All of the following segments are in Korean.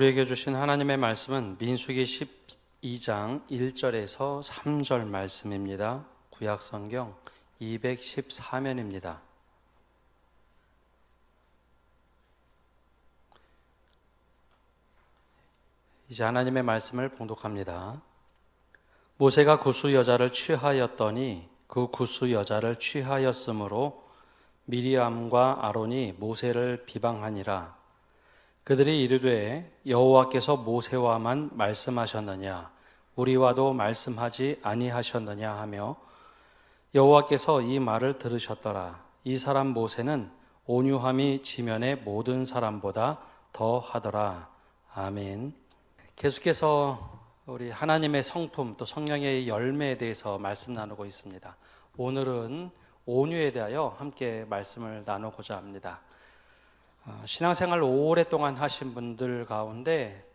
우리에게 주신 하나님의 말씀은 민수기 12장 1절에서 3절 말씀입니다. 구약성경 214면입니다. 이제 하나님의 말씀을 봉독합니다. 모세가 구스 여자를 취하였더니 그 구스 여자를 취하였으므로 미리암과 아론이 모세를 비방하니라. 그들이 이르되 여호와께서 모세와만 말씀하셨느냐 우리와도 말씀하지 아니하셨느냐 하며 여호와께서 이 말을 들으셨더라. 이 사람 모세는 온유함이 지면의 모든 사람보다 더하더라. 아멘. 계속해서 우리 하나님의 성품 또 성령의 열매에 대해서 말씀 나누고 있습니다. 오늘은 온유에 대하여 함께 말씀을 나누고자 합니다. 신앙생활 오랫동안 하신 분들 가운데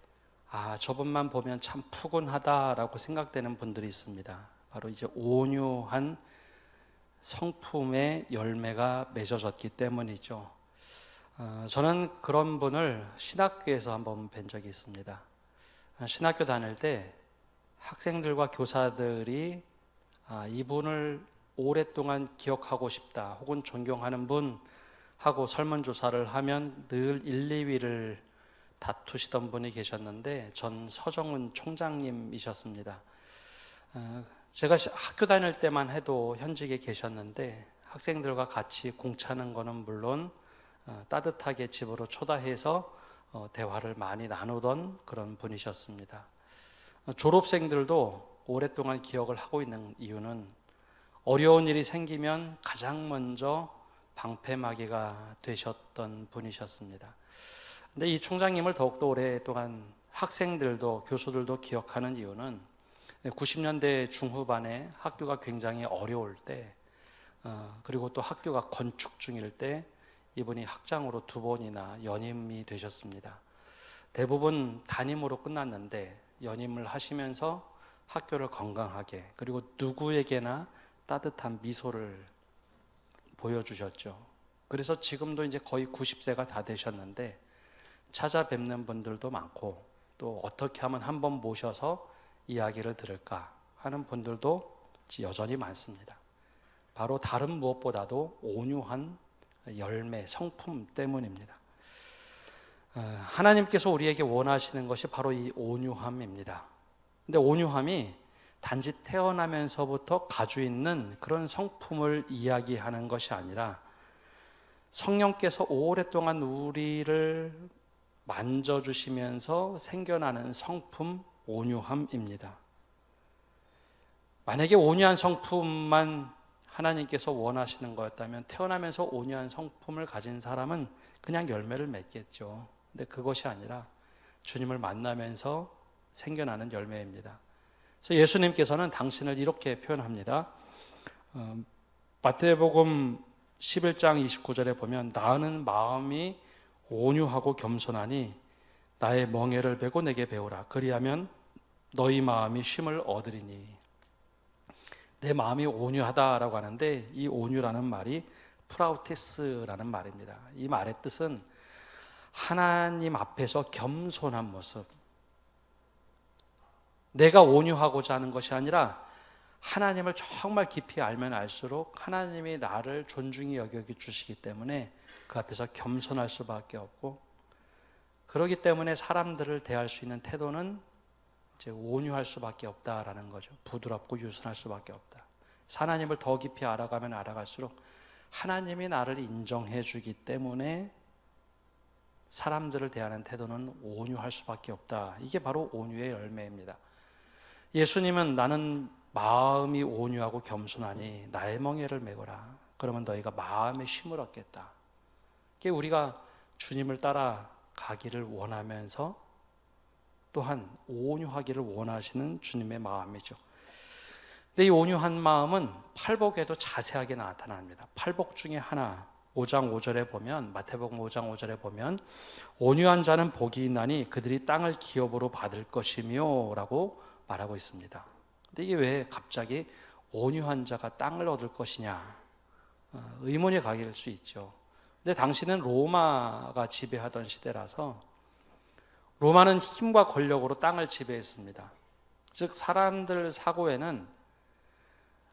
저분만 보면 참 푸근하다라고 생각되는 분들이 있습니다. 바로 이제 온유한 성품의 열매가 맺어졌기 때문이죠. 저는 그런 분을 신학교에서 한번 뵌 적이 있습니다. 신학교 다닐 때 학생들과 교사들이 이분을 오랫동안 기억하고 싶다 혹은 존경하는 분 하고 설문조사를 하면 늘 1, 2위를 다투시던 분이 계셨는데 전 서정훈 총장님이셨습니다. 제가 학교 다닐 때만 해도 현직에 계셨는데 학생들과 같이 공차는 거는 물론 따뜻하게 집으로 초대해서 대화를 많이 나누던 그런 분이셨습니다. 졸업생들도 오랫동안 기억을 하고 있는 이유는 어려운 일이 생기면 가장 먼저 방패막이가 되셨던 분이셨습니다. 근데 이 총장님을 더욱더 오랫동안 학생들도 교수들도 기억하는 이유는 90년대 중후반에 학교가 굉장히 어려울 때 그리고 또 학교가 건축 중일 때 이분이 학장으로 2번이나 연임이 되셨습니다. 대부분 담임으로 끝났는데 연임을 하시면서 학교를 건강하게 그리고 누구에게나 따뜻한 미소를 보여주셨죠. 그래서 지금도 이제 거의 90세가 다 되셨는데 찾아뵙는 분들도 많고 또 어떻게 하면 한번 모셔서 이야기를 들을까 하는 분들도 여전히 많습니다. 바로 다른 무엇보다도 온유한 열매, 성품 때문입니다. 하나님께서 우리에게 원하시는 것이 바로 이 온유함입니다. 근데 온유함이 단지 태어나면서부터 가지고 있는 그런 성품을 이야기하는 것이 아니라 성령께서 오랫동안 우리를 만져주시면서 생겨나는 성품, 온유함입니다. 만약에 온유한 성품만 하나님께서 원하시는 거였다면 태어나면서 온유한 성품을 가진 사람은 그냥 열매를 맺겠죠. 근데 그것이 아니라 주님을 만나면서 생겨나는 열매입니다. 그래서 예수님께서는 당신을 이렇게 표현합니다. 마태복음 11장 29절에 보면 나는 마음이 온유하고 겸손하니 나의 멍에를 베고 내게 배우라. 그리하면 너희 마음이 쉼을 얻으리니. 내 마음이 온유하다라고 하는데 이 온유라는 말이 프라우테스라는 말입니다. 이 말의 뜻은 하나님 앞에서 겸손한 모습. 내가 온유하고자 하는 것이 아니라 하나님을 정말 깊이 알면 알수록 하나님이 나를 존중히 여겨주시기 때문에 그 앞에서 겸손할 수밖에 없고 그렇기 때문에 사람들을 대할 수 있는 태도는 이제 온유할 수밖에 없다라는 거죠. 부드럽고 유순할 수밖에 없다. 하나님을 더 깊이 알아가면 알아갈수록 하나님이 나를 인정해 주기 때문에 사람들을 대하는 태도는 온유할 수밖에 없다. 이게 바로 온유의 열매입니다. 예수님은 나는 마음이 온유하고 겸손하니 나의 멍에를 메거라. 그러면 너희가 마음의 쉼을 얻겠다. 이게 우리가 주님을 따라가기를 원하면서 또한 온유하기를 원하시는 주님의 마음이죠. 근데 이 온유한 마음은 팔복에도 자세하게 나타납니다. 팔복 중에 하나 5장 5절에 보면 마태복음 5장 5절에 보면 온유한 자는 복이 있나니 그들이 땅을 기업으로 받을 것이며 라고 말하고 있습니다. 근데 이게 왜 갑자기 온유한 자가 땅을 얻을 것이냐 의문이 가길 수 있죠. 근데 당시는 로마가 지배하던 시대라서 로마는 힘과 권력으로 땅을 지배했습니다. 즉 사람들 사고에는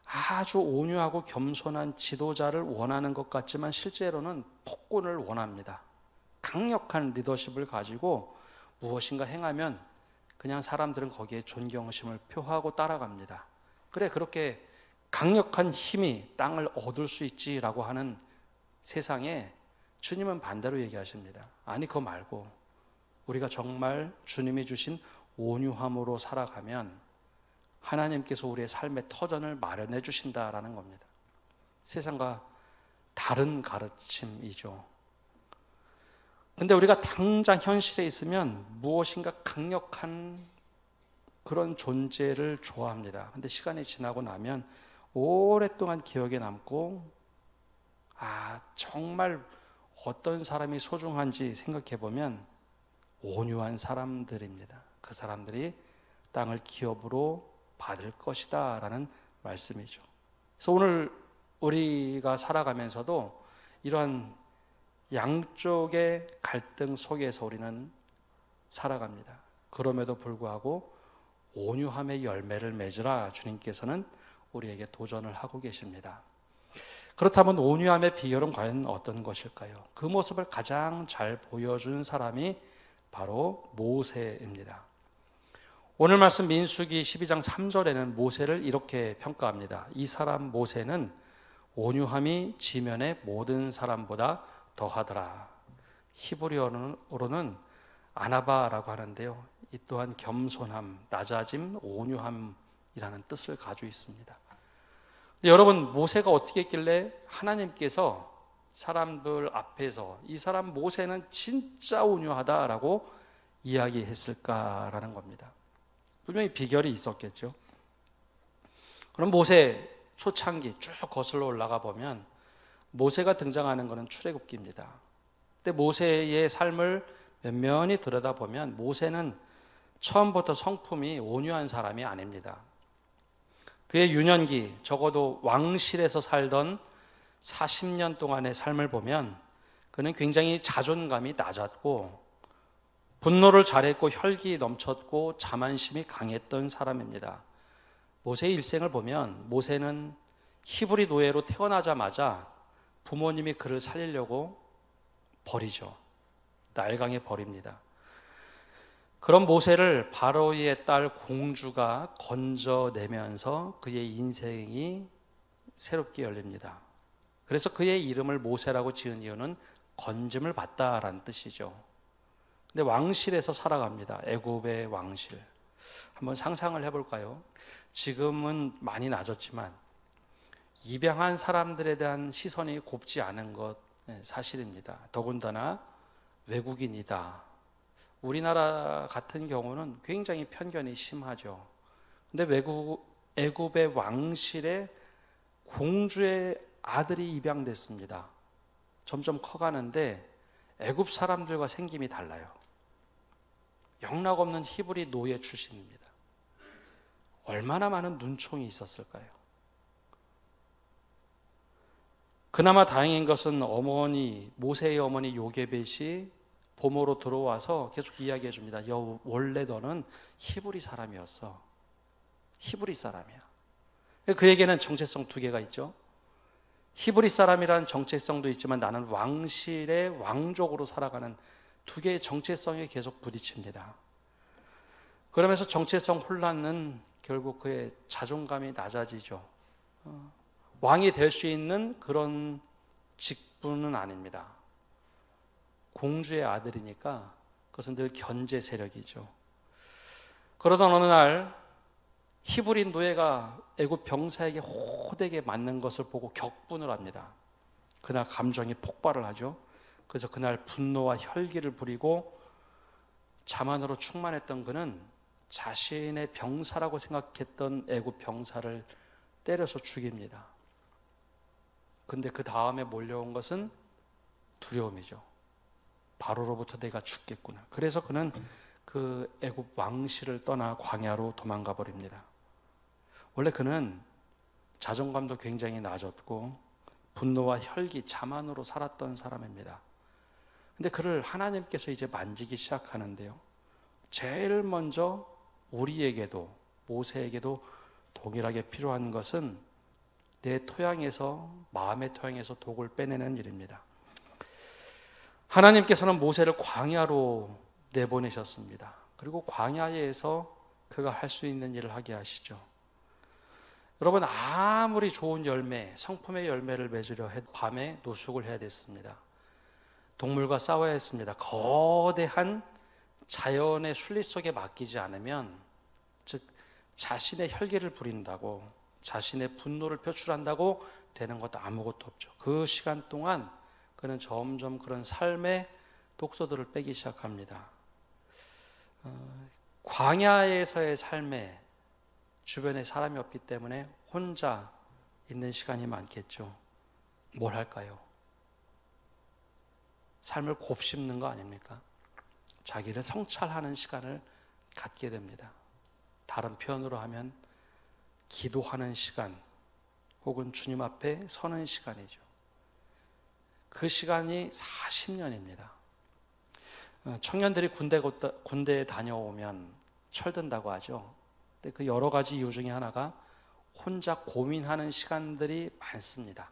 아주 온유하고 겸손한 지도자를 원하는 것 같지만 실제로는 폭군을 원합니다. 강력한 리더십을 가지고 무엇인가 행하면 그냥 사람들은 거기에 존경심을 표하고 따라갑니다. 그래, 그렇게 강력한 힘이 땅을 얻을 수 있지라고 하는 세상에 주님은 반대로 얘기하십니다. 아니, 그거 말고 우리가 정말 주님이 주신 온유함으로 살아가면 하나님께서 우리의 삶의 터전을 마련해 주신다라는 겁니다. 세상과 다른 가르침이죠. 근데 우리가 당장 현실에 있으면 무엇인가 강력한 그런 존재를 좋아합니다. 근데 시간이 지나고 나면 오랫동안 기억에 남고, 정말 어떤 사람이 소중한지 생각해 보면 온유한 사람들입니다. 그 사람들이 땅을 기업으로 받을 것이다 라는 말씀이죠. 그래서 오늘 우리가 살아가면서도 이런 양쪽의 갈등 속에서 우리는 살아갑니다. 그럼에도 불구하고 온유함의 열매를 맺으라 주님께서는 우리에게 도전을 하고 계십니다. 그렇다면 온유함의 비결은 과연 어떤 것일까요? 그 모습을 가장 잘 보여준 사람이 바로 모세입니다. 오늘 말씀 민수기 12장 3절에는 모세를 이렇게 평가합니다. 이 사람 모세는 온유함이 지면의 모든 사람보다 더하더라. 히브리어로는 아나바라고 하는데요. 이 또한 겸손함, 낮아짐, 온유함이라는 뜻을 가지고 있습니다. 여러분, 모세가 어떻게 했길래 하나님께서 사람들 앞에서 이 사람 모세는 진짜 온유하다라고 이야기했을까라는 겁니다. 분명히 비결이 있었겠죠. 그럼 모세 초창기 쭉 거슬러 올라가 보면 모세가 등장하는 것은 출애굽기입니다. 근데 모세의 삶을 면면히 들여다보면 모세는 처음부터 성품이 온유한 사람이 아닙니다. 그의 유년기, 적어도 왕실에서 살던 40년 동안의 삶을 보면 그는 굉장히 자존감이 낮았고 분노를 잘했고 혈기 넘쳤고 자만심이 강했던 사람입니다. 모세의 일생을 보면 모세는 히브리 노예로 태어나자마자 부모님이 그를 살리려고 버리죠. 날강에 버립니다. 그런 모세를 바로의 딸 공주가 건져내면서 그의 인생이 새롭게 열립니다. 그래서 그의 이름을 모세라고 지은 이유는 건짐을 받다라는 뜻이죠. 근데 왕실에서 살아갑니다. 애굽의 왕실. 한번 상상을 해볼까요? 지금은 많이 낮았지만 입양한 사람들에 대한 시선이 곱지 않은 것 사실입니다. 더군다나 외국인이다. 우리나라 같은 경우는 굉장히 편견이 심하죠. 근데 애굽의 왕실에 공주의 아들이 입양됐습니다. 점점 커가는데 애굽 사람들과 생김이 달라요. 영락없는 히브리 노예 출신입니다. 얼마나 많은 눈총이 있었을까요? 그나마 다행인 것은 모세의 어머니 요게벳이 보모로 들어와서 계속 이야기해 줍니다. 원래 너는 히브리 사람이었어. 히브리 사람이야. 그에게는 정체성 두 개가 있죠. 히브리 사람이라는 정체성도 있지만 나는 왕실의 왕족으로 살아가는 두 개의 정체성에 계속 부딪힙니다. 그러면서 정체성 혼란은 결국 그의 자존감이 낮아지죠. 왕이 될 수 있는 그런 직분은 아닙니다. 공주의 아들이니까 그것은 늘 견제 세력이죠. 그러던 어느 날 히브리 노예가 애굽 병사에게 호되게 맞는 것을 보고 격분을 합니다. 그날 감정이 폭발을 하죠. 그래서 그날 분노와 혈기를 부리고 자만으로 충만했던 그는 자신의 병사라고 생각했던 애굽 병사를 때려서 죽입니다. 근데 그 다음에 몰려온 것은 두려움이죠. 바로로부터 내가 죽겠구나. 그래서 그는 그 애굽 왕실을 떠나 광야로 도망가 버립니다. 원래 그는 자존감도 굉장히 낮았고 분노와 혈기, 자만으로 살았던 사람입니다. 근데 그를 하나님께서 이제 만지기 시작하는데요. 제일 먼저 우리에게도 모세에게도 동일하게 필요한 것은 내 토양에서, 마음의 토양에서 독을 빼내는 일입니다. 하나님께서는 모세를 광야로 내보내셨습니다. 그리고 광야에서 그가 할 수 있는 일을 하게 하시죠. 여러분, 아무리 좋은 열매, 성품의 열매를 맺으려 해도 밤에 노숙을 해야 됐습니다. 동물과 싸워야 했습니다. 거대한 자연의 순리 속에 맡기지 않으면, 즉 자신의 혈기를 부린다고, 자신의 분노를 표출한다고 되는 것도 아무것도 없죠. 그 시간 동안 그는 점점 그런 삶의 독소들을 빼기 시작합니다. 광야에서의 삶에 주변에 사람이 없기 때문에 혼자 있는 시간이 많겠죠. 뭘 할까요? 삶을 곱씹는 거 아닙니까? 자기를 성찰하는 시간을 갖게 됩니다. 다른 표현으로 하면 기도하는 시간, 혹은 주님 앞에 서는 시간이죠. 그 시간이 40년입니다. 청년들이 군대에 다녀오면 철든다고 하죠. 근데 그 여러 가지 이유 중에 하나가 혼자 고민하는 시간들이 많습니다.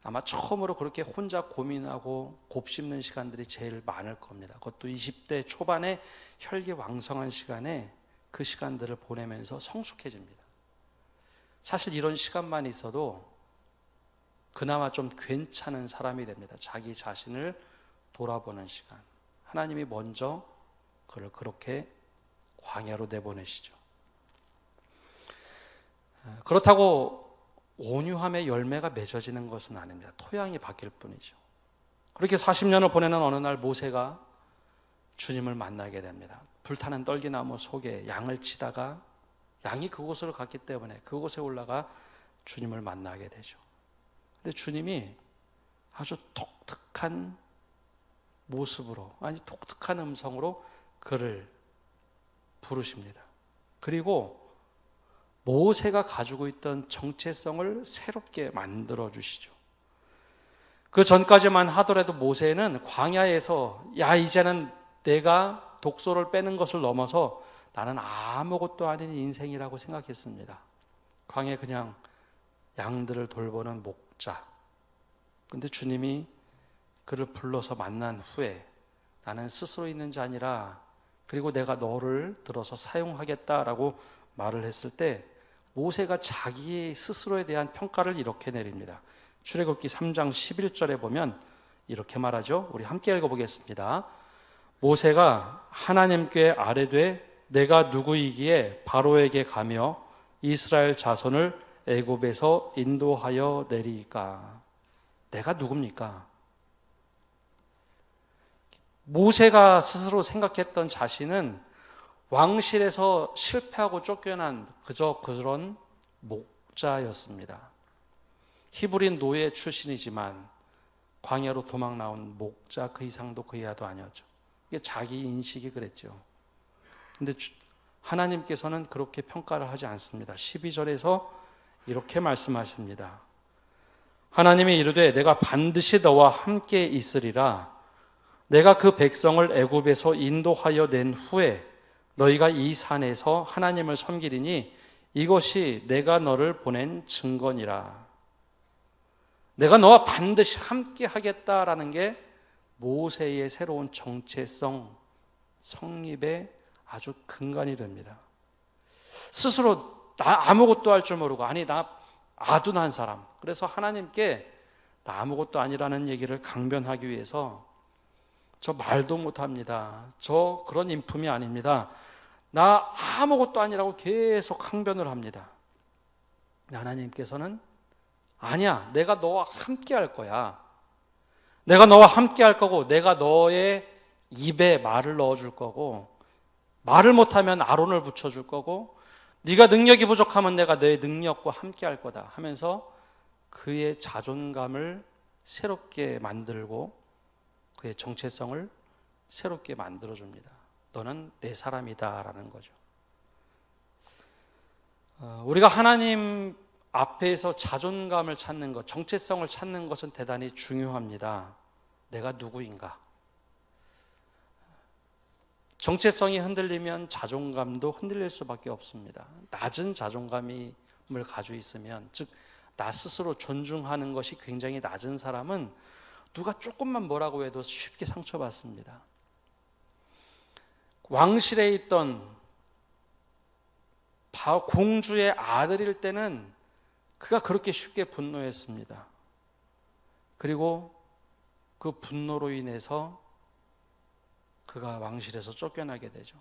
아마 처음으로 그렇게 혼자 고민하고 곱씹는 시간들이 제일 많을 겁니다. 그것도 20대 초반에 혈기왕성한 시간에 그 시간들을 보내면서 성숙해집니다. 사실 이런 시간만 있어도 그나마 좀 괜찮은 사람이 됩니다. 자기 자신을 돌아보는 시간. 하나님이 먼저 그를 그렇게 광야로 내보내시죠. 그렇다고 온유함의 열매가 맺어지는 것은 아닙니다. 토양이 바뀔 뿐이죠. 그렇게 40년을 보내는 어느 날 모세가 주님을 만나게 됩니다. 불타는 떨기나무 속에 양을 치다가 양이 그곳으로 갔기 때문에 그곳에 올라가 주님을 만나게 되죠. 근데 주님이 아주 독특한 모습으로, 아니 독특한 음성으로 그를 부르십니다. 그리고 모세가 가지고 있던 정체성을 새롭게 만들어 주시죠. 그 전까지만 하더라도 모세는 광야에서 야 이제는 내가 독소를 빼는 것을 넘어서 나는 아무것도 아닌 인생이라고 생각했습니다. 광야에 그냥 양들을 돌보는 목자. 그런데 주님이 그를 불러서 만난 후에 나는 스스로 있는 자 아니라 그리고 내가 너를 들어서 사용하겠다라고 말을 했을 때 모세가 자기 스스로에 대한 평가를 이렇게 내립니다. 출애굽기 3장 11절에 보면 이렇게 말하죠. 우리 함께 읽어보겠습니다. 모세가 하나님께 아뢰되 내가 누구이기에 바로에게 가며 이스라엘 자손을 애굽에서 인도하여 내리까? 내가 누굽니까? 모세가 스스로 생각했던 자신은 왕실에서 실패하고 쫓겨난 그저 그런 목자였습니다. 히브리 노예 출신이지만 광야로 도망 나온 목자 그 이상도 그 이하도 아니었죠. 이게 자기 인식이 그랬죠. 근데 하나님께서는 그렇게 평가를 하지 않습니다. 12절에서 이렇게 말씀하십니다. 하나님이 이르되 내가 반드시 너와 함께 있으리라. 내가 그 백성을 애굽에서 인도하여 낸 후에 너희가 이 산에서 하나님을 섬기리니 이것이 내가 너를 보낸 증거니라. 내가 너와 반드시 함께 하겠다라는 게 모세의 새로운 정체성 성립의 아주 근간이 됩니다. 스스로 나 아무것도 할 줄 모르고 아니 나 아둔한 사람. 그래서 하나님께 나 아무것도 아니라는 얘기를 강변하기 위해서 저 말도 못합니다. 저 그런 인품이 아닙니다. 나 아무것도 아니라고 계속 항변을 합니다. 하나님께서는 아니야, 내가 너와 함께 할 거야. 내가 너와 함께 할 거고 내가 너의 입에 말을 넣어줄 거고 말을 못하면 아론을 붙여줄 거고 네가 능력이 부족하면 내가 너의 능력과 함께 할 거다 하면서 그의 자존감을 새롭게 만들고 그의 정체성을 새롭게 만들어줍니다. 너는 내 사람이다라는 거죠. 우리가 하나님 앞에서 자존감을 찾는 것, 정체성을 찾는 것은 대단히 중요합니다. 내가 누구인가? 정체성이 흔들리면 자존감도 흔들릴 수밖에 없습니다. 낮은 자존감을 가지고 있으면, 즉 나 스스로 존중하는 것이 굉장히 낮은 사람은 누가 조금만 뭐라고 해도 쉽게 상처받습니다. 왕실에 있던 공주의 아들일 때는 그가 그렇게 쉽게 분노했습니다. 그리고 그 분노로 인해서 그가 왕실에서 쫓겨나게 되죠.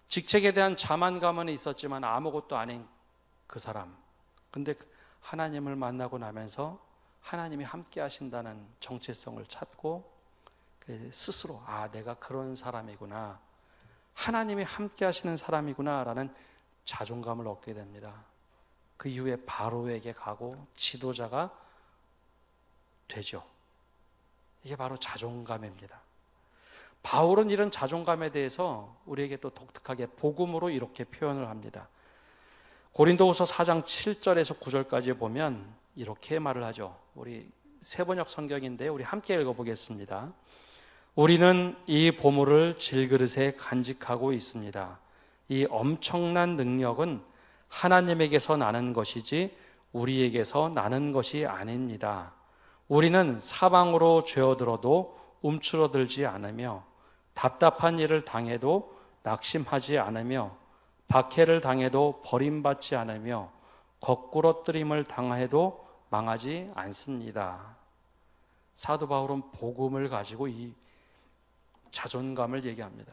직책에 대한 자만감은 있었지만 아무것도 아닌 그 사람. 근데 하나님을 만나고 나면서 하나님이 함께 하신다는 정체성을 찾고 스스로 내가 그런 사람이구나, 하나님이 함께 하시는 사람이구나 라는 자존감을 얻게 됩니다. 그 이후에 바로에게 가고 지도자가 되죠. 이게 바로 자존감입니다. 바울은 이런 자존감에 대해서 우리에게 또 독특하게 복음으로 이렇게 표현을 합니다. 고린도후서 4장 7절에서 9절까지 보면 이렇게 말을 하죠. 우리 세번역 성경인데 우리 함께 읽어보겠습니다. 우리는 이 보물을 질그릇에 간직하고 있습니다. 이 엄청난 능력은 하나님에게서 나는 것이지 우리에게서 나는 것이 아닙니다. 우리는 사방으로 죄어들어도 움츠러들지 않으며 답답한 일을 당해도 낙심하지 않으며 박해를 당해도 버림받지 않으며 거꾸러뜨림을 당해도 망하지 않습니다. 사도 바울은 복음을 가지고 이 자존감을 얘기합니다.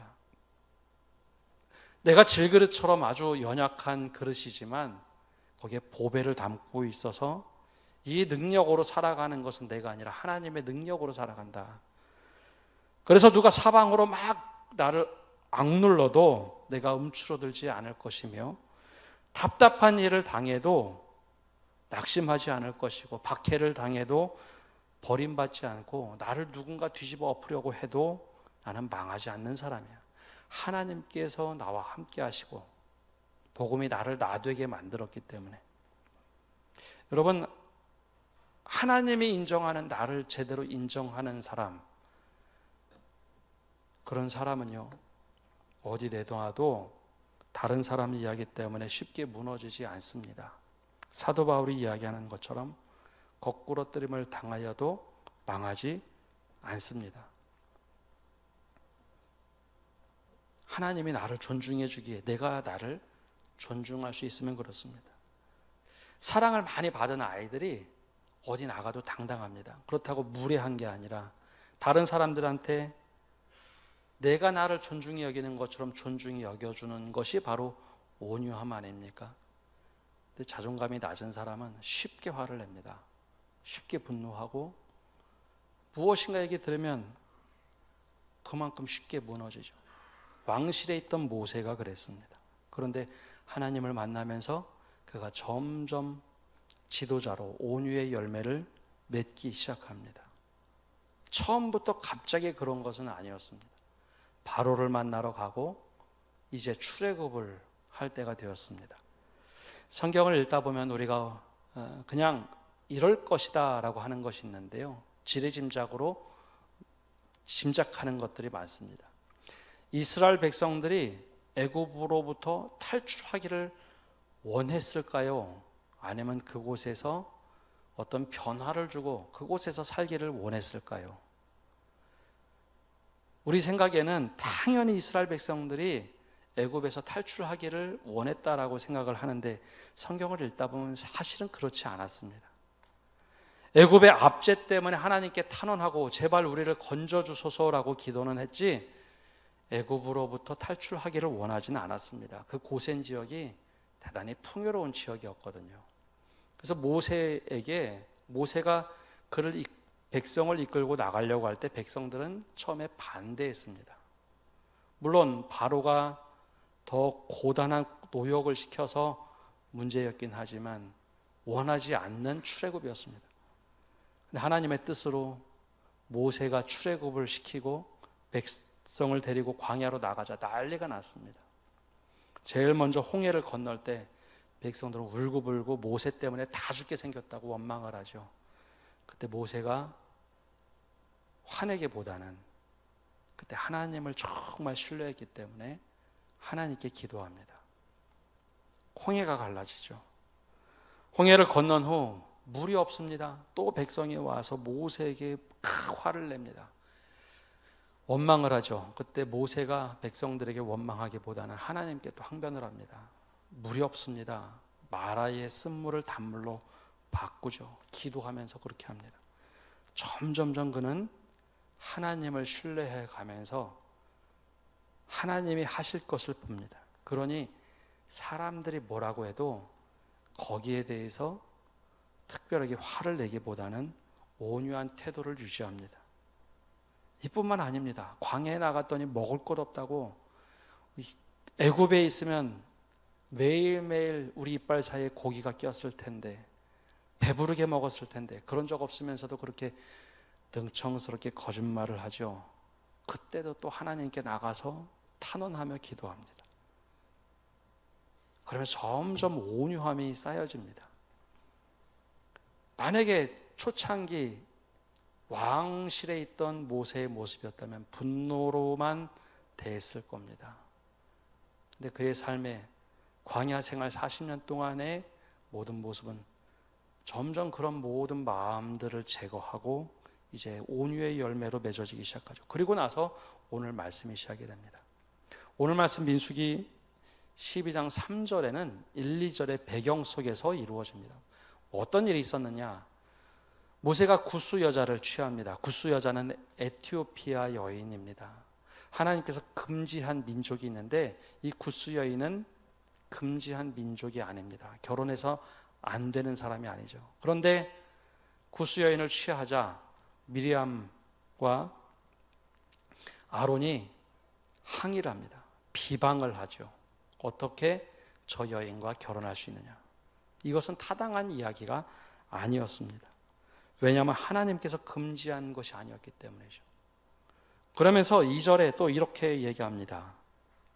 내가 질그릇처럼 아주 연약한 그릇이지만 거기에 보배를 담고 있어서 이 능력으로 살아가는 것은 내가 아니라 하나님의 능력으로 살아간다. 그래서 누가 사방으로 막 나를 악눌러도 내가 움츠러들지 않을 것이며 답답한 일을 당해도 낙심하지 않을 것이고 박해를 당해도 버림받지 않고 나를 누군가 뒤집어 엎으려고 해도 나는 망하지 않는 사람이야. 하나님께서 나와 함께 하시고 복음이 나를 나되게 만들었기 때문에. 여러분, 하나님이 인정하는 나를 제대로 인정하는 사람, 그런 사람은요 어디 내놔도 다른 사람 이야기 때문에 쉽게 무너지지 않습니다. 사도 바울이 이야기하는 것처럼 거꾸러뜨림을 당하여도 망하지 않습니다. 하나님이 나를 존중해 주기에 내가 나를 존중할 수 있으면 그렇습니다. 사랑을 많이 받은 아이들이 어디 나가도 당당합니다. 그렇다고 무례한 게 아니라 다른 사람들한테 내가 나를 존중히 여기는 것처럼 존중히 여겨주는 것이 바로 온유함 아닙니까? 근데 자존감이 낮은 사람은 쉽게 화를 냅니다. 쉽게 분노하고 무엇인가 얘기 들으면 그만큼 쉽게 무너지죠. 왕실에 있던 모세가 그랬습니다. 그런데 하나님을 만나면서 그가 점점 지도자로 온유의 열매를 맺기 시작합니다. 처음부터 갑자기 그런 것은 아니었습니다. 바로를 만나러 가고 이제 출애굽을 할 때가 되었습니다. 성경을 읽다 보면 우리가 그냥 이럴 것이다 라고 하는 것이 있는데요, 지레짐작으로 짐작하는 것들이 많습니다. 이스라엘 백성들이 애굽으로부터 탈출하기를 원했을까요? 아니면 그곳에서 어떤 변화를 주고 그곳에서 살기를 원했을까요? 우리 생각에는 당연히 이스라엘 백성들이 애굽에서 탈출하기를 원했다라고 생각을 하는데 성경을 읽다 보면 사실은 그렇지 않았습니다. 애굽의 압제 때문에 하나님께 탄원하고 제발 우리를 건져주소서라고 기도는 했지 애굽으로부터 탈출하기를 원하지는 않았습니다. 그 고센 지역이 대단히 풍요로운 지역이었거든요. 그래서 모세가 백성을 이끌고 나가려고 할 때 백성들은 처음에 반대했습니다. 물론 바로가 더 고단한 노역을 시켜서 문제였긴 하지만 원하지 않는 출애굽이었습니다. 근데 하나님의 뜻으로 모세가 출애굽을 시키고 백성을 데리고 광야로 나가자 난리가 났습니다. 제일 먼저 홍해를 건널 때 백성들은 울고불고 모세 때문에 다 죽게 생겼다고 원망을 하죠. 그때 모세가 화내기보다는 그때 하나님을 정말 신뢰했기 때문에 하나님께 기도합니다. 홍해가 갈라지죠. 홍해를 건넌 후 물이 없습니다. 또 백성이 와서 모세에게 화를 냅니다. 원망을 하죠. 그때 모세가 백성들에게 원망하기보다는 하나님께 또 항변을 합니다. 물이 없습니다. 마라의 쓴물을 단물로 바꾸죠. 기도하면서 그렇게 합니다. 점점점 그는 하나님을 신뢰해 가면서 하나님이 하실 것을 봅니다. 그러니 사람들이 뭐라고 해도 거기에 대해서 특별하게 화를 내기보다는 온유한 태도를 유지합니다. 이뿐만 아닙니다. 광야에 나갔더니 먹을 것 없다고 애굽에 있으면 매일매일 우리 이빨 사이에 고기가 꼈을 텐데 배부르게 먹었을 텐데 그런 적 없으면서도 그렇게 능청스럽게 거짓말을 하죠. 그때도 또 하나님께 나가서 탄원하며 기도합니다. 그러면 점점 온유함이 쌓여집니다. 만약에 초창기 왕실에 있던 모세의 모습이었다면 분노로만 대했을 겁니다. 근데 그의 삶에 광야 생활 40년 동안의 모든 모습은 점점 그런 모든 마음들을 제거하고 이제 온유의 열매로 맺어지기 시작하죠. 그리고 나서 오늘 말씀이 시작이 됩니다. 오늘 말씀 민수기 12장 3절에는 1, 2절의 배경 속에서 이루어집니다. 어떤 일이 있었느냐? 모세가 구스 여자를 취합니다. 구스 여자는 에티오피아 여인입니다. 하나님께서 금지한 민족이 있는데 이 구스 여인은 금지한 민족이 아닙니다. 결혼해서 안 되는 사람이 아니죠. 그런데 구스 여인을 취하자 미리암과 아론이 항의를 합니다. 비방을 하죠. 어떻게 저 여인과 결혼할 수 있느냐? 이것은 타당한 이야기가 아니었습니다. 왜냐하면 하나님께서 금지한 것이 아니었기 때문이죠. 그러면서 2절에 또 이렇게 얘기합니다.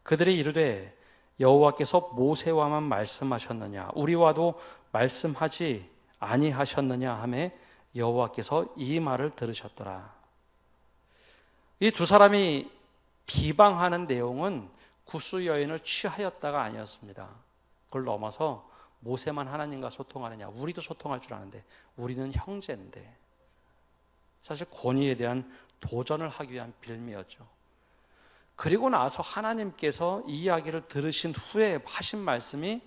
그들이 이르되 여호와께서 모세와만 말씀하셨느냐 우리와도 말씀하지 아니하셨느냐 하매 여호와께서 이 말을 들으셨더라. 이 두 사람이 비방하는 내용은 구스 여인을 취하였다가 아니었습니다. 그걸 넘어서 모세만 하나님과 소통하느냐 우리도 소통할 줄 아는데 우리는 형제인데 사실 권위에 대한 도전을 하기 위한 빌미였죠. 그리고 나서 하나님께서 이 이야기를 들으신 후에 하신 말씀이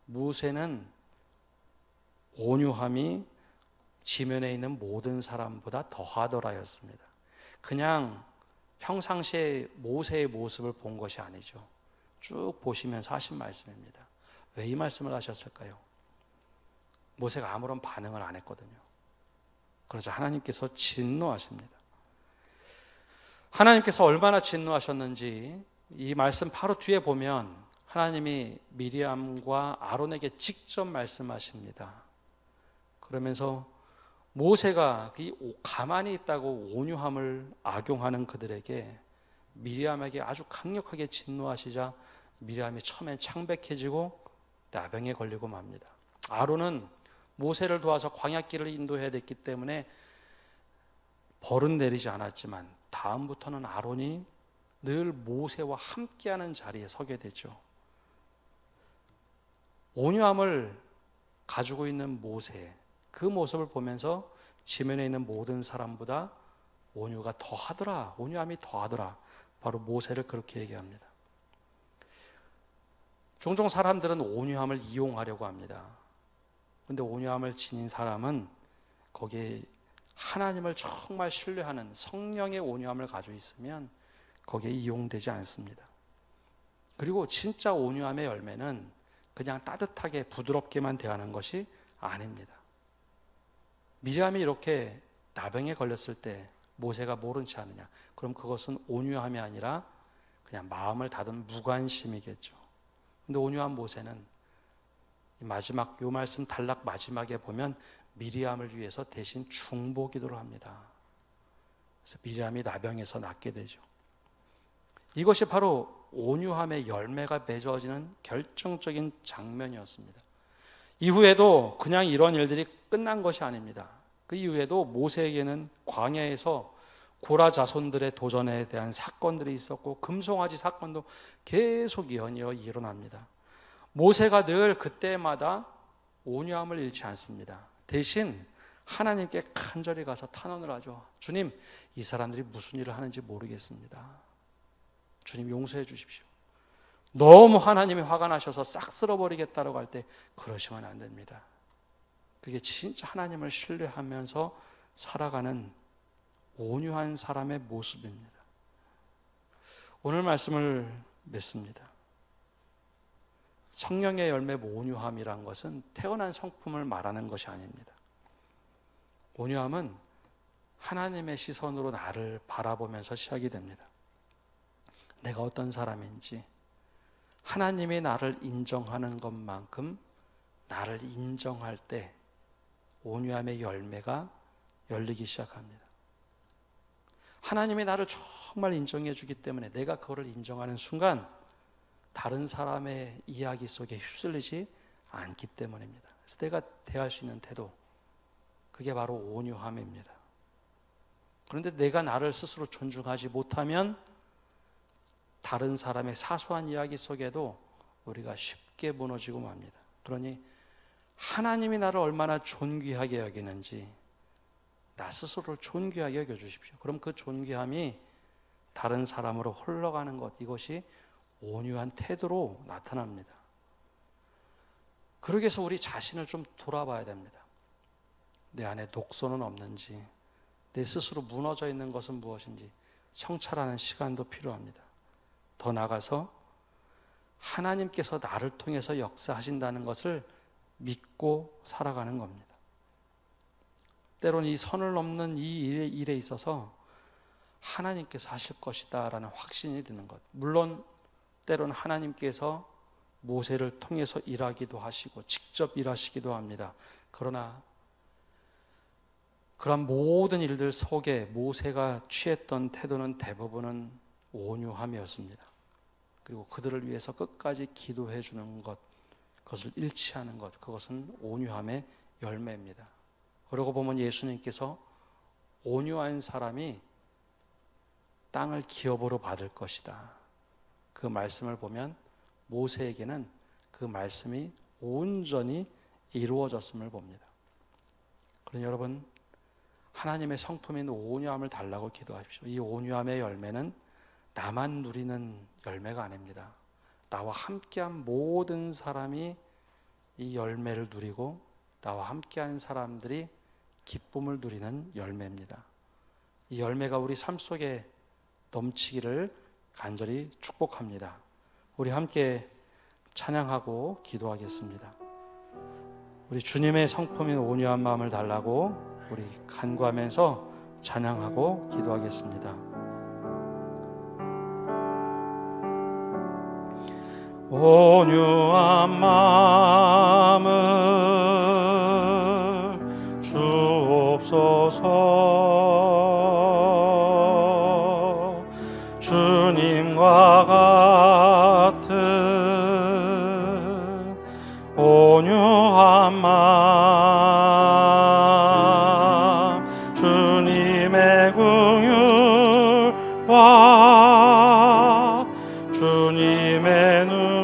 모세는 온유함이 지면에 있는 모든 사람보다 더하더라였습니다. 그냥 평상시에 모세의 모습을 본 것이 아니죠. 쭉 보시면서 하신 말씀입니다. 왜 이 말씀을 하셨을까요? 모세가 아무런 반응을 안 했거든요. 그러자 하나님께서 진노하십니다. 하나님께서 얼마나 진노하셨는지 이 말씀 바로 뒤에 보면 하나님이 미리암과 아론에게 직접 말씀하십니다. 그러면서 모세가 가만히 있다고 온유함을 악용하는 그들에게 미리암에게 아주 강력하게 진노하시자 미리암이 처음엔 창백해지고 나병에 걸리고 맙니다. 아론은 모세를 도와서 광야길을 인도해야 됐기 때문에 벌은 내리지 않았지만 다음부터는 아론이 늘 모세와 함께하는 자리에 서게 되죠. 온유함을 가지고 있는 모세, 그 모습을 보면서 지면에 있는 모든 사람보다 온유가 더하더라, 온유함이 더하더라. 바로 모세를 그렇게 얘기합니다. 종종 사람들은 온유함을 이용하려고 합니다. 그런데 온유함을 지닌 사람은 거기에 하나님을 정말 신뢰하는 성령의 온유함을 가지고 있으면 거기에 이용되지 않습니다. 그리고 진짜 온유함의 열매는 그냥 따뜻하게 부드럽게만 대하는 것이 아닙니다. 미리암이 이렇게 나병에 걸렸을 때 모세가 모른 체 하느냐? 그럼 그것은 온유함이 아니라 그냥 마음을 닫은 무관심이겠죠. 근데 온유한 모세는 마지막 요 말씀 단락 마지막에 보면 미리암을 위해서 대신 중보 기도를 합니다. 그래서 미리암이 나병에서 낫게 되죠. 이것이 바로 온유함의 열매가 맺어지는 결정적인 장면이었습니다. 이후에도 그냥 이런 일들이 끝난 것이 아닙니다. 그 이후에도 모세에게는 광야에서 고라 자손들의 도전에 대한 사건들이 있었고 금송아지 사건도 계속 이어져 일어납니다. 모세가 늘 그때마다 온유함을 잃지 않습니다. 대신 하나님께 간절히 가서 탄원을 하죠. 주님, 이 사람들이 무슨 일을 하는지 모르겠습니다. 주님 용서해 주십시오. 너무 하나님이 화가 나셔서 싹 쓸어버리겠다라고 할 때 그러시면 안 됩니다. 그게 진짜 하나님을 신뢰하면서 살아가는 온유한 사람의 모습입니다. 오늘 말씀을 맺습니다. 성령의 열매 온유함이란 것은 태어난 성품을 말하는 것이 아닙니다. 온유함은 하나님의 시선으로 나를 바라보면서 시작이 됩니다. 내가 어떤 사람인지 하나님이 나를 인정하는 것만큼 나를 인정할 때 온유함의 열매가 열리기 시작합니다. 하나님이 나를 정말 인정해 주기 때문에 내가 그거를 인정하는 순간 다른 사람의 이야기 속에 휩쓸리지 않기 때문입니다. 그래서 내가 대할 수 있는 태도, 그게 바로 온유함입니다. 그런데 내가 나를 스스로 존중하지 못하면 다른 사람의 사소한 이야기 속에도 우리가 쉽게 무너지고 맙니다. 그러니 하나님이 나를 얼마나 존귀하게 여기는지 나 스스로를 존귀하게 여겨주십시오. 그럼 그 존귀함이 다른 사람으로 흘러가는 것, 이것이 온유한 태도로 나타납니다. 그러기 위해서 우리 자신을 좀 돌아봐야 됩니다. 내 안에 독소는 없는지, 내 스스로 무너져 있는 것은 무엇인지 성찰하는 시간도 필요합니다. 더 나아가서 하나님께서 나를 통해서 역사하신다는 것을 믿고 살아가는 겁니다. 때로는 이 선을 넘는 이 일에 있어서 하나님께서 하실 것이다 라는 확신이 드는 것. 물론 때로는 하나님께서 모세를 통해서 일하기도 하시고 직접 일하시기도 합니다. 그러나 그런 모든 일들 속에 모세가 취했던 태도는 대부분은 온유함이었습니다. 그리고 그들을 위해서 끝까지 기도해 주는 것, 그것을 잃지 않은 것, 그것은 온유함의 열매입니다. 그러고 보면 예수님께서 온유한 사람이 땅을 기업으로 받을 것이다, 그 말씀을 보면 모세에게는 그 말씀이 온전히 이루어졌음을 봅니다. 그러니 여러분, 하나님의 성품인 온유함을 달라고 기도하십시오. 이 온유함의 열매는 나만 누리는 열매가 아닙니다. 나와 함께한 모든 사람이 이 열매를 누리고 나와 함께한 사람들이 기쁨을 누리는 열매입니다. 이 열매가 우리 삶 속에 넘치기를 간절히 축복합니다. 우리 함께 찬양하고 기도하겠습니다. 우리 주님의 성품인 온유한 마음을 달라고 우리 간구하면서 찬양하고 기도하겠습니다. 온유한 마음을 주옵소서. 주님과 같은 온유한 마음, 주님의 긍휼과 주님의 눈물을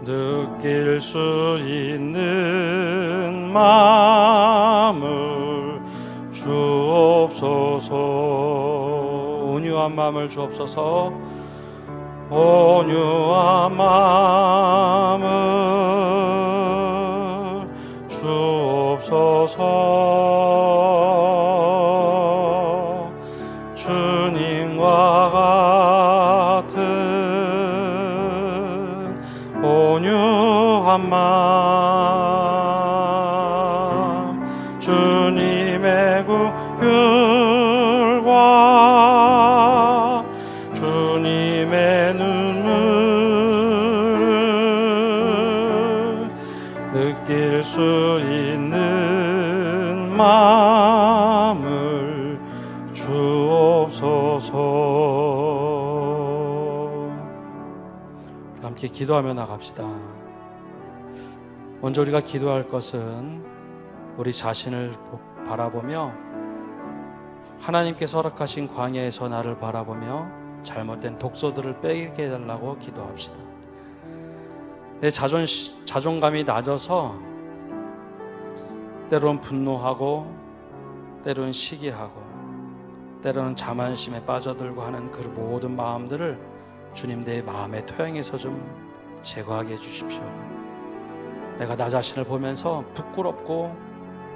느낄 수 있는 마음을 주옵소서. 온유한 마음을 주옵소서. 온유한 마음을 주옵소서. 주님과 같은 온유한 마음, 주님의 긍휼과 주님의 눈물을 느낄 수 있는 마음을 주옵소서. 함께 기도하며 나갑시다. 먼저 우리가 기도할 것은 우리 자신을 바라보며 하나님께서 허락하신 광야에서 나를 바라보며 잘못된 독소들을 빼게 해달라고 기도합시다. 내 자존감이 낮아서 때로는 분노하고 때로는 시기하고 때로는 자만심에 빠져들고 하는 그 모든 마음들을 주님 내 마음의 토양에서 좀 제거하게 해주십시오. 내가 나 자신을 보면서 부끄럽고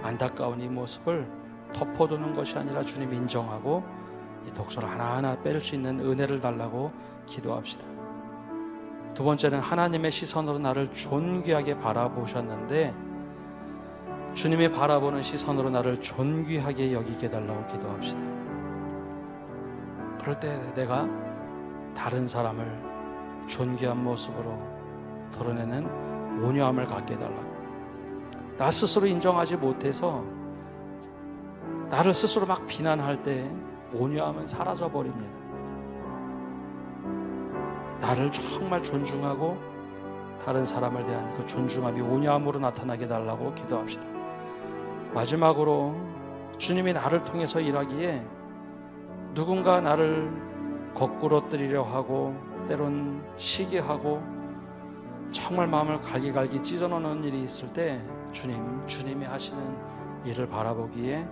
안타까운 이 모습을 덮어두는 것이 아니라 주님 인정하고 이 독소를 하나하나 뺄 수 있는 은혜를 달라고 기도합시다. 두 번째는 하나님의 시선으로 나를 존귀하게 바라보셨는데 주님이 바라보는 시선으로 나를 존귀하게 여기게 달라고 기도합시다. 그럴 때 내가 다른 사람을 존귀한 모습으로 드러내는 온유함을 갖게 해달라고. 나 스스로 인정하지 못해서 나를 스스로 막 비난할 때 온유함은 사라져버립니다. 나를 정말 존중하고 다른 사람을 대한 그 존중함이 온유함으로 나타나게 해달라고 기도합시다. 마지막으로 주님이 나를 통해서 일하기에 누군가 나를 거꾸러뜨리려 하고 때론 시기하고 정말 마음을 갈기갈기 찢어놓는 일이 있을 때 주님이 하시는 일을 바라보기에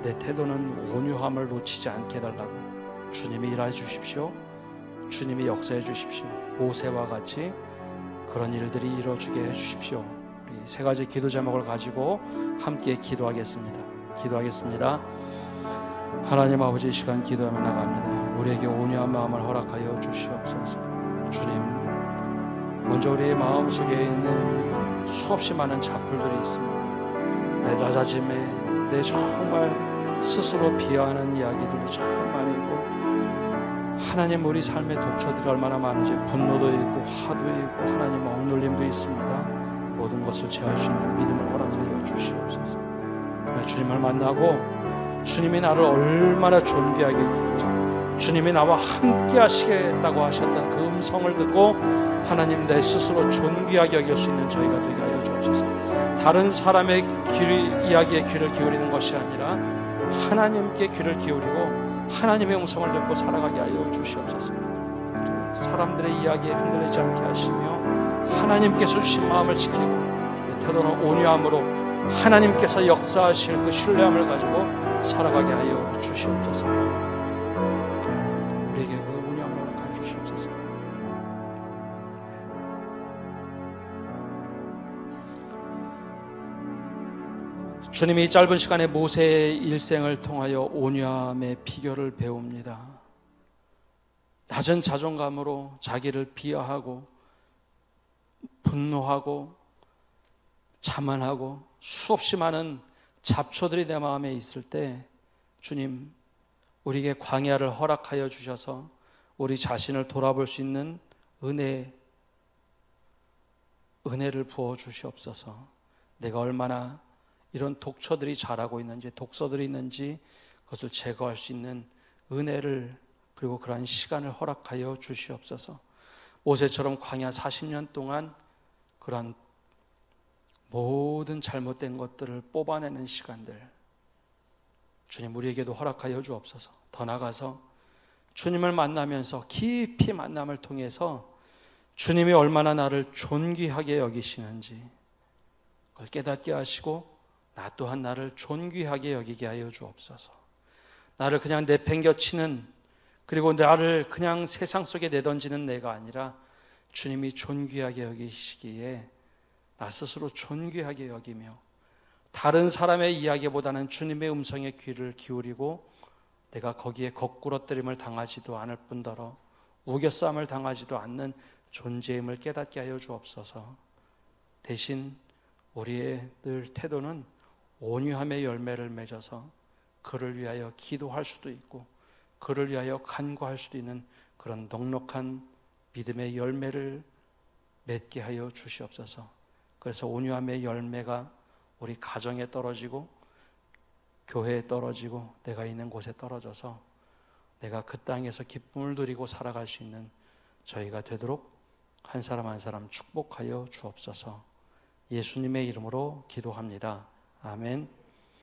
내 태도는 온유함을 놓치지 않게 해달라고. 주님이 일해 주십시오. 주님이 역사해 주십시오. 모세와 같이 그런 일들이 이루어지게 해주십시오. 우리 세 가지 기도 제목을 가지고 함께 기도하겠습니다. 하나님 아버지, 이 시간 기도하며 나갑니다. 우리에게 온유한 마음을 허락하여 주시옵소서. 주님, 먼저 우리의 마음속에 있는 수없이 많은 자풀들이 있습니다. 내 자자짐에 내 정말 스스로 비하하는 이야기들도 참 많이 있고, 하나님 우리 삶의 독초들이 얼마나 많은지, 분노도 있고 화도 있고 하나님 억눌림도 있습니다. 모든 것을 제어할 수 있는 믿음을 허락하여 주시옵소서. 주님을 만나고 주님이 나를 얼마나 존귀하게 여기는지, 주님이 나와 함께 하시겠다고 하셨던 그 음성을 듣고 하나님 내 스스로 존귀하게 여길 수 있는 저희가 되게 하여 주옵소서. 다른 사람의 이야기에 귀를 기울이는 것이 아니라 하나님께 귀를 기울이고 하나님의 음성을 듣고 살아가게 하여 주시옵소서. 사람들의 이야기에 흔들리지 않게 하시며 하나님께서 주신 마음을 지키고 태도는 온유함으로 하나님께서 역사하실 그 신뢰함을 가지고 살아가게 하여 주시옵소서. 우리에게 그 온유함을 허락하여 주시옵소서. 주님이 이 짧은 시간에 모세의 일생을 통하여 온유함의 비결을 배웁니다. 낮은 자존감으로 자기를 비하하고 분노하고 자만하고 수없이 많은 잡초들이 내 마음에 있을 때 주님, 우리에게 광야를 허락하여 주셔서 우리 자신을 돌아볼 수 있는 은혜를 부어 주시옵소서. 내가 얼마나 이런 독초들이 자라고 있는지, 독소들이 있는지 그것을 제거할 수 있는 은혜를, 그리고 그러한 시간을 허락하여 주시옵소서. 모세처럼 광야 40년 동안 그러한 모든 잘못된 것들을 뽑아내는 시간들 주님 우리에게도 허락하여 주옵소서. 더 나아가서 주님을 만나면서 깊이 만남을 통해서 주님이 얼마나 나를 존귀하게 여기시는지 그걸 깨닫게 하시고 나 또한 나를 존귀하게 여기게 하여 주옵소서. 나를 그냥 내팽겨치는, 그리고 나를 그냥 세상 속에 내던지는 내가 아니라 주님이 존귀하게 여기시기에 나 스스로 존귀하게 여기며 다른 사람의 이야기보다는 주님의 음성에 귀를 기울이고 내가 거기에 거꾸러뜨림을 당하지도 않을 뿐더러 우겨싸움을 당하지도 않는 존재임을 깨닫게 하여 주옵소서. 대신 우리의 늘 태도는 온유함의 열매를 맺어서 그를 위하여 기도할 수도 있고 그를 위하여 간구할 수도 있는 그런 넉넉한 믿음의 열매를 맺게 하여 주시옵소서. 그래서 온유함의 열매가 우리 가정에 떨어지고 교회에 떨어지고 내가 있는 곳에 떨어져서 내가 그 땅에서 기쁨을 누리고 살아갈 수 있는 저희가 되도록 한 사람 한 사람 축복하여 주옵소서. 예수님의 이름으로 기도합니다. 아멘.